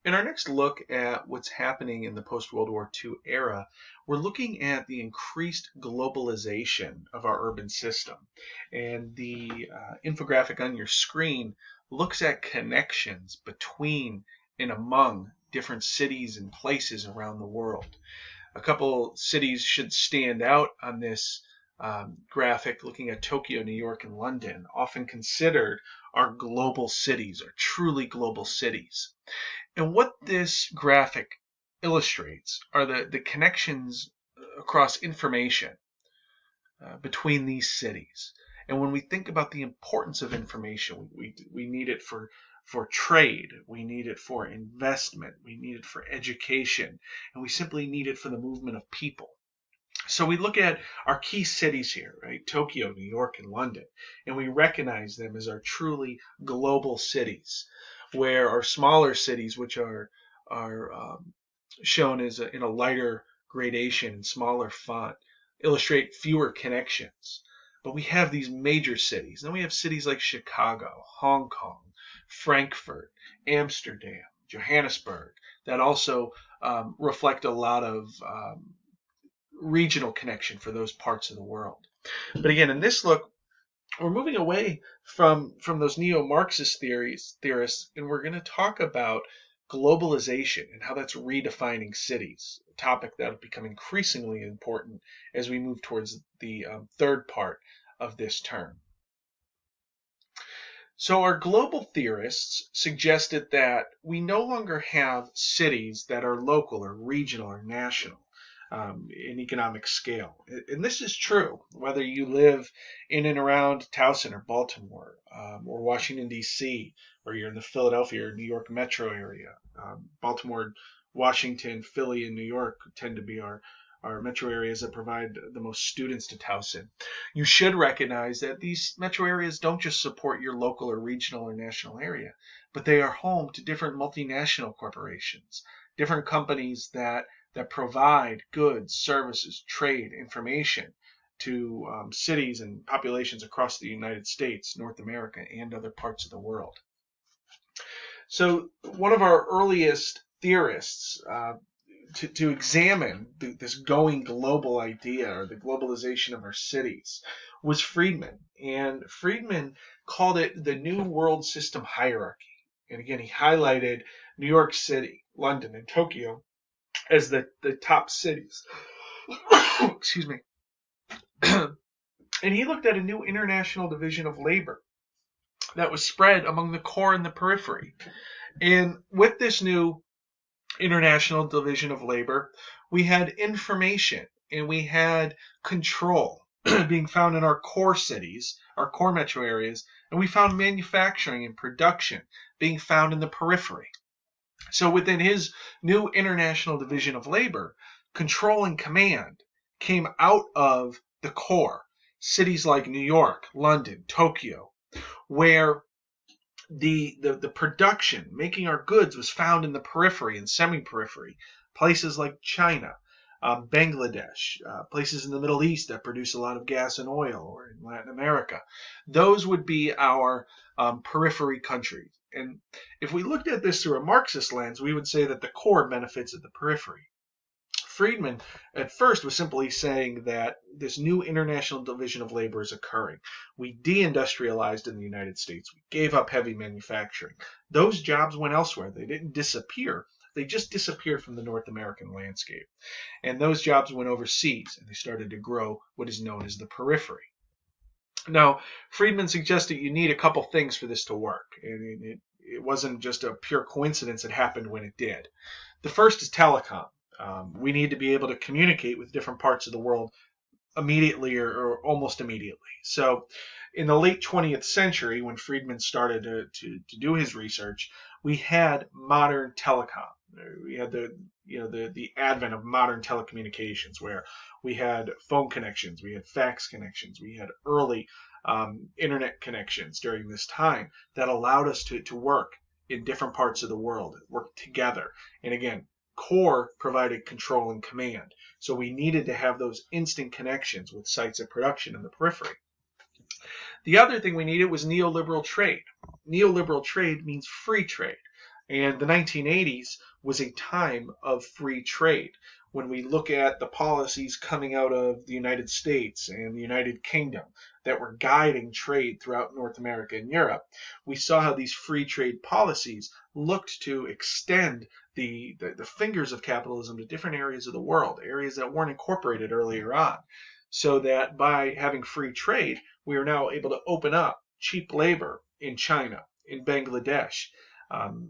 In our next look at what's happening in the post-World War II era, we're looking at the increased globalization of our urban system. And the infographic on your screen looks at connections between and among different cities and places around the world. A couple cities should stand out on this graphic, looking at Tokyo, New York, and London, often considered our global cities, or truly global cities. And what this graphic illustrates are the connections across information between these cities. And when we think about the importance of information, we need it for trade, we need it for investment, we need it for education, and we simply need it for the movement of people. So we look at our key cities here, right? Tokyo, New York, and London, and we recognize them as our truly global cities, where our smaller cities, which are shown as in a lighter gradation and smaller font, illustrate fewer connections. But we have these major cities. Then we have cities like Chicago, Hong Kong, Frankfurt, Amsterdam, Johannesburg, that also reflect a lot of regional connection for those parts of the world. But again, in this look, we're moving away from those neo-Marxist theorists, and we're going to talk about globalization and how that's redefining cities, a topic that will become increasingly important as we move towards the third part of this term. So our global theorists suggested that we no longer have cities that are local or regional or national in economic scale. And this is true whether you live in and around Towson or Baltimore or Washington, D.C., or you're in the Philadelphia or New York metro area. Baltimore, Washington, Philly, and New York tend to be our metro areas that provide the most students to Towson. You should recognize that these metro areas don't just support your local or regional or national area, but they are home to different multinational corporations, different companies that provide goods, services, trade, information to cities and populations across the United States, North America, and other parts of the world. So one of our earliest theorists to examine this going global idea, or the globalization of our cities, was Friedman. And Friedman called it the New World System Hierarchy. And again, he highlighted New York City, London, and Tokyo as the top cities. Excuse me. And he looked at a new international division of labor that was spread among the core and the periphery. And with this new international division of labor, we had information and we had control being found in our core cities, our core metro areas, and we found manufacturing and production being found in the periphery. So within his new international division of labor, control and command came out of the core, cities like New York, London, Tokyo, where the production, making our goods, was found in the periphery and semi-periphery, places like China, Bangladesh, places in the Middle East that produce a lot of gas and oil, or in Latin America. Those would be our periphery countries. And if we looked at this through a Marxist lens, we would say that the core benefits of the periphery. Friedman at first was simply saying that this new international division of labor is occurring. We deindustrialized in the United States. We gave up heavy manufacturing. Those jobs went elsewhere. They didn't disappear. They just disappeared from the North American landscape. And those jobs went overseas, and they started to grow what is known as the periphery. Now, Friedman suggested you need a couple things for this to work, and it wasn't just a pure coincidence it happened when it did. The first is telecom. We need to be able to communicate with different parts of the world immediately or almost immediately. So in the late 20th century, when Friedman started to do his research, we had modern telecom. We had the advent of modern telecommunications, where we had phone connections, we had fax connections, we had early internet connections during this time that allowed us to work in different parts of the world, work together. And again, core provided control and command. So we needed to have those instant connections with sites of production in the periphery. The other thing we needed was neoliberal trade. Neoliberal trade means free trade. And the 1980s was a time of free trade. When we look at the policies coming out of the United States and the United Kingdom that were guiding trade throughout North America and Europe, we saw how these free trade policies looked to extend the fingers of capitalism to different areas of the world, areas that weren't incorporated earlier on. So that by having free trade, we are now able to open up cheap labor in China, in Bangladesh, um,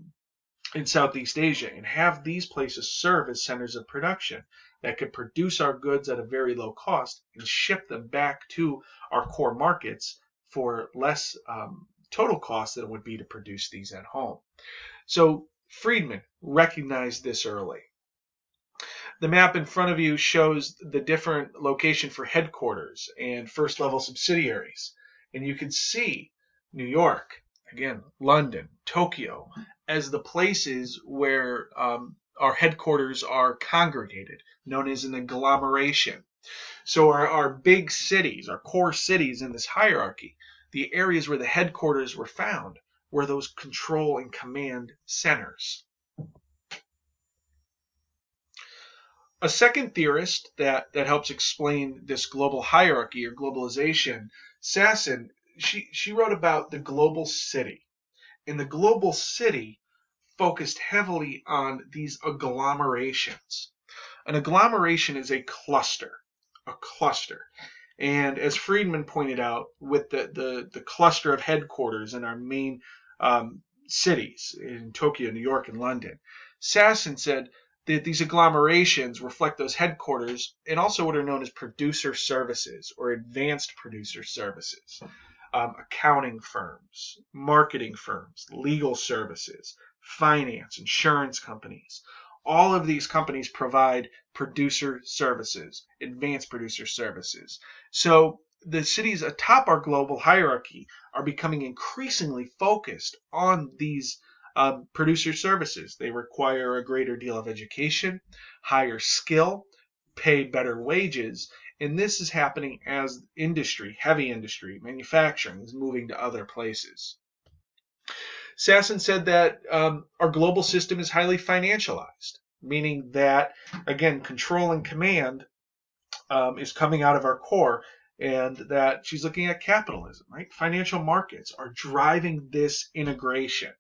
in Southeast Asia, and have these places serve as centers of production that could produce our goods at a very low cost and ship them back to our core markets for less total cost than it would be to produce these at home. So Friedman recognized this early. The map in front of you shows the different location for headquarters and first level subsidiaries. And you can see New York, again, London, Tokyo, as the places where our headquarters are congregated, known as an agglomeration. So our big cities, our core cities in this hierarchy, the areas where the headquarters were found, were those control and command centers. A second theorist that helps explain this global hierarchy or globalization, Sasson, she wrote about the global city. And the global city focused heavily on these agglomerations. An agglomeration is a cluster, a cluster. And as Friedman pointed out, with the cluster of headquarters in our main cities in Tokyo, New York, and London, Sasson said that these agglomerations reflect those headquarters and also what are known as producer services or advanced producer services. Accounting firms, marketing firms, legal services, finance, insurance companies. All of these companies provide producer services, advanced producer services. So the cities atop our global hierarchy are becoming increasingly focused on these producer services. They require a greater deal of education, higher skill, pay better wages, and this is happening as industry, heavy industry, manufacturing is moving to other places. Sasson said that our global system is highly financialized, meaning that, again, control and command is coming out of our core, and that she's looking at capitalism, right? Financial markets are driving this integration.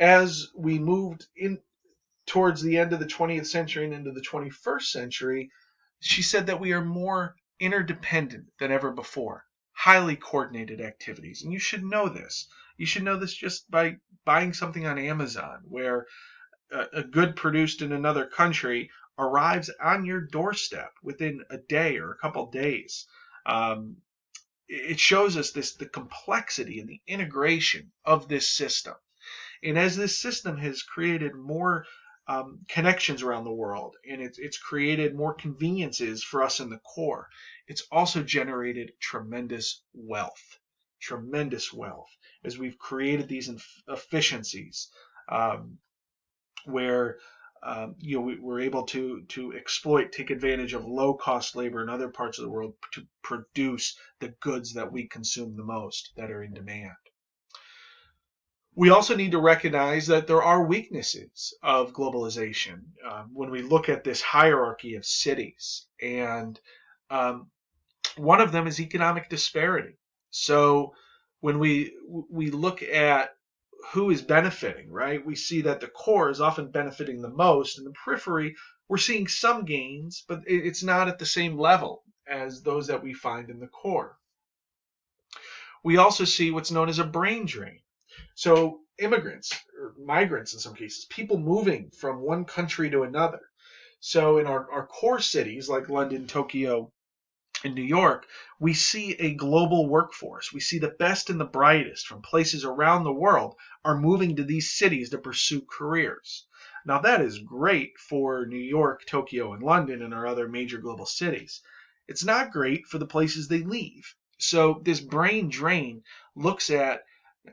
As we moved in towards the end of the 20th century and into the 21st century, she said that we are more interdependent than ever before. Highly coordinated activities. And you should know this. You should know this just by buying something on Amazon, where a good produced in another country arrives on your doorstep within a day or a couple days. It shows us the complexity and the integration of this system. And as this system has created more connections around the world, and it's created more conveniences for us in the core, it's also generated tremendous wealth, as we've created these efficiencies where we're able to exploit, take advantage of low-cost labor in other parts of the world to produce the goods that we consume the most, that are in demand. We also need to recognize that there are weaknesses of globalization when we look at this hierarchy of cities. And one of them is economic disparity. So when we look at who is benefiting, right, we see that the core is often benefiting the most. In the periphery, we're seeing some gains, but it's not at the same level as those that we find in the core. We also see what's known as a brain drain. So immigrants, or migrants in some cases, people moving from one country to another. So in our core cities like London, Tokyo, and New York, we see a global workforce. We see the best and the brightest from places around the world are moving to these cities to pursue careers. Now that is great for New York, Tokyo, and London and our other major global cities. It's not great for the places they leave. So this brain drain looks at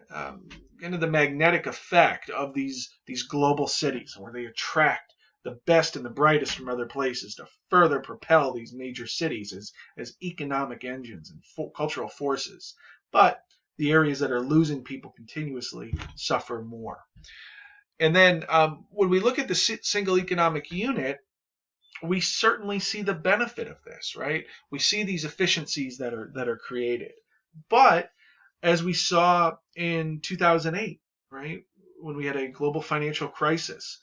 kind of the magnetic effect of these global cities, where they attract the best and the brightest from other places to further propel these major cities as economic engines and cultural forces. But The areas that are losing people continuously suffer more. And then when we look at the single economic unit, we certainly see the benefit of this, right? We see these efficiencies that are created. But as we saw in 2008, right, when we had a global financial crisis,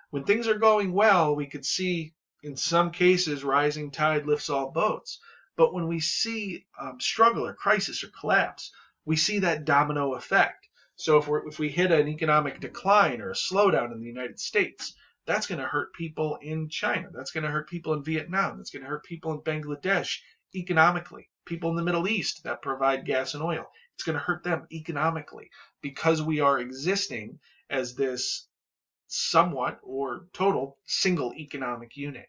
when things are going well, we could see in some cases rising tide lifts all boats. But when we see struggle or crisis or collapse, we see that domino effect. So if we hit an economic decline or a slowdown in the United States, that's going to hurt people in China. That's going to hurt people in Vietnam. That's going to hurt people in Bangladesh economically. People in the Middle East that provide gas and oil. It's going to hurt them economically because we are existing as this somewhat or total single economic unit.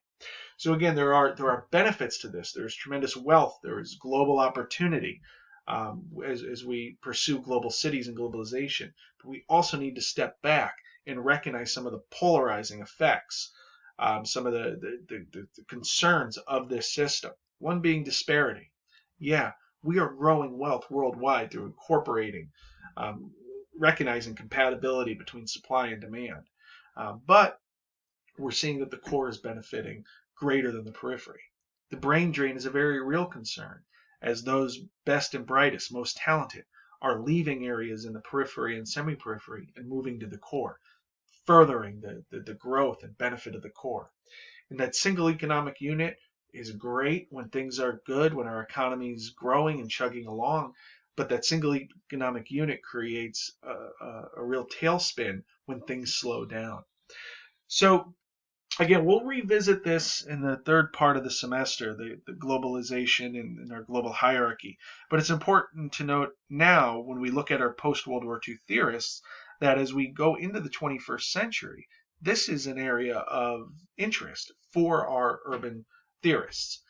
So again, there are benefits to this. There's tremendous wealth. There is global opportunity as we pursue global cities and globalization. But we also need to step back and recognize some of the polarizing effects, some of the concerns of this system. One being disparity. Yeah, we are growing wealth worldwide through incorporating, recognizing compatibility between supply and demand. But we're seeing that the core is benefiting greater than the periphery. The brain drain is a very real concern, as those best and brightest, most talented, are leaving areas in the periphery and semi-periphery and moving to the core, furthering the growth and benefit of the core. And that single economic unit is great when things are good, when our economy is growing and chugging along, but that single economic unit creates a real tailspin when things slow down. So again, we'll revisit this in the third part of the semester, the globalization and our global hierarchy. But it's important to note now, when we look at our post-World War II theorists, that as we go into the 21st century, this is an area of interest for our urban theorists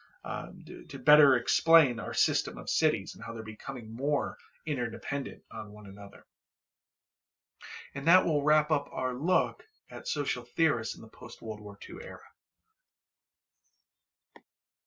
to better explain our system of cities and how they're becoming more interdependent on one another. And that will wrap up our look at social theorists in the post-World War II era.